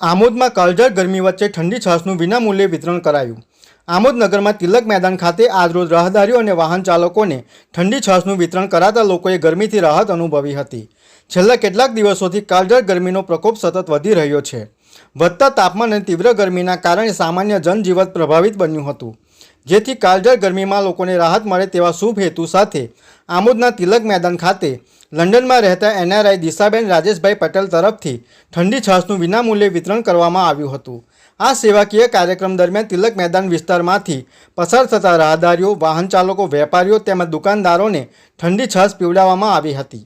આમોદમાં કાળઝાળ ગરમી વચ્ચે ઠંડી છાશનું વિનામૂલ્યે વિતરણ કરાયું। આમોદ નગરમાં તિલક મેદાન ખાતે આજરોજ રાહદારીઓ અને વાહન ચાલકોને ઠંડી છાશનું વિતરણ કરાતા લોકોએ ગરમીથી રાહત અનુભવી હતી। છેલ્લા કેટલાક દિવસોથી કાળઝાળ ગરમીનો પ્રકોપ સતત વધી રહ્યો છે। વધતા તાપમાન અને તીવ્ર ગરમીના કારણે સામાન્ય જનજીવન પ્રભાવિત બન્યું હતું, જેથી કાળઝાળ ગરમીમાં લોકોને રાહત મળે તેવા શુભ હેતુ સાથે આમોદના તિલક મેદાન ખાતે લંડનમાં રહેતા એનઆરઆઈ દિશાબેન રાજેશભાઈ પટેલ તરફથી ઠંડી છાશનું વિનામૂલ્યે વિતરણ કરવામાં આવ્યું હતું। આ સેવાકીય કાર્યક્રમ દરમિયાન તિલક મેદાન વિસ્તારમાંથી પસાર થતા રાહદારીઓ, વાહન ચાલકો, વેપારીઓ તેમજ દુકાનદારોને ઠંડી છાશ પીવડાવવામાં આવી હતી।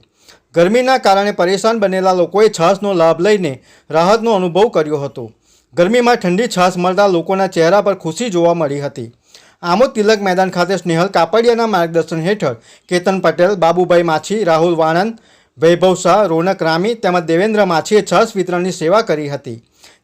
ગરમીના કારણે પરેશાન બનેલા લોકોએ છાશનો લાભ લઈને રાહતનો અનુભવ કર્યો હતો। ગરમીમાં ઠંડી છાશ મળતા લોકોના ચહેરા પર ખુશી જોવા મળી હતી। આમોદ તિલક મેદાન ખાતે સ્નેહલ કાપડિયાના માર્ગદર્શન હેઠળ કેતન પટેલ, બાબુભાઈ માછી, રાહુલ વાણંદ, વૈભવ શાહ, રોનક રામી તેમજ દેવેન્દ્ર માછીએ છાશ વિતરણની સેવા કરી હતી।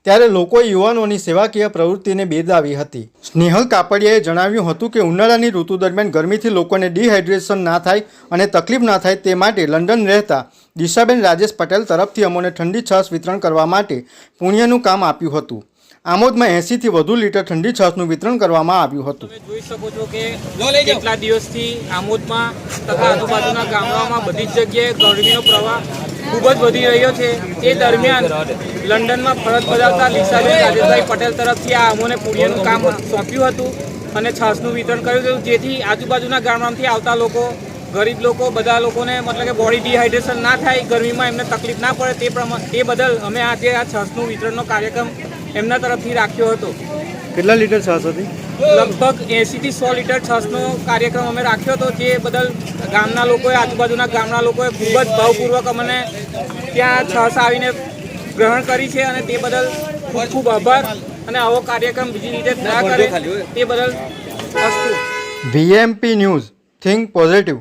ત્યારે લોકોએ યુવાનોની સેવાકીય પ્રવૃત્તિને બિરદાવી હતી। સ્નેહલ કાપડિયાએ જણાવ્યું હતું કે ઉનાળાની ઋતુ દરમિયાન ગરમીથી લોકોને ડિહાઇડ્રેશન ના થાય અને તકલીફ ના થાય તે માટે લંડન રહેતા દિશાબેન રાજેશ પટેલ તરફથી અમોને ઠંડી છાશ વિતરણ કરવા માટે પુણ્યનું કામ આપ્યું હતું। આમોદમાં 80થી વધુ લીટર ઠંડી છાશનું વિતરણ કરવામાં આવ્યું હતું। તમે જોઈ શકો છો કે કેટલા દિવસથી આમોદમાં તથા આજુબાજુના ગામડાઓમાં બધી જ જગ્યાએ ગરમીનો પ્રવાહ ખૂબ જ વધી રહ્યો છે। તે દરમિયાન લંડનમાં ફરજ બજાવતા દિશાબેન રાજેશભાઈ પટેલ તરફથી આ અમોને પુણ્યનું કામ સોંપ્યું હતું અને છાશનું વિતરણ કર્યું હતું, જેથી આજુબાજુના ગામડામાંથી આવતા લોકો, ગરીબ લોકો, બધા લોકોને મતલબ કે બોડી ડિહાઇડ્રેશન ના થાય, ગરમીમાં એમને તકલીફ ના પડે તે બદલ અમે આજે આ છાશનું વિતરણનો કાર્યક્રમ એમના તરફથી રાખ્યો હતો। કેટલા લીટર છાશ હતી? લગભગ 80થી 100 લીટર છાશનો કાર્યક્રમ અમે રાખ્યો હતો, જે બદલ ગામના લોકોએ, આજુબાજુના ગામના લોકોએ ખૂબ જ ભાવપૂર્વક અમને ત્યાં છાશ આવીને ગ્રહણ કરી છે અને તે બદલ ખૂબ ખૂબ આભાર અને આવો કાર્યક્રમ બીજી રીતે થયા કરે તે બદલ અસ્તુ। VMP news, think positive.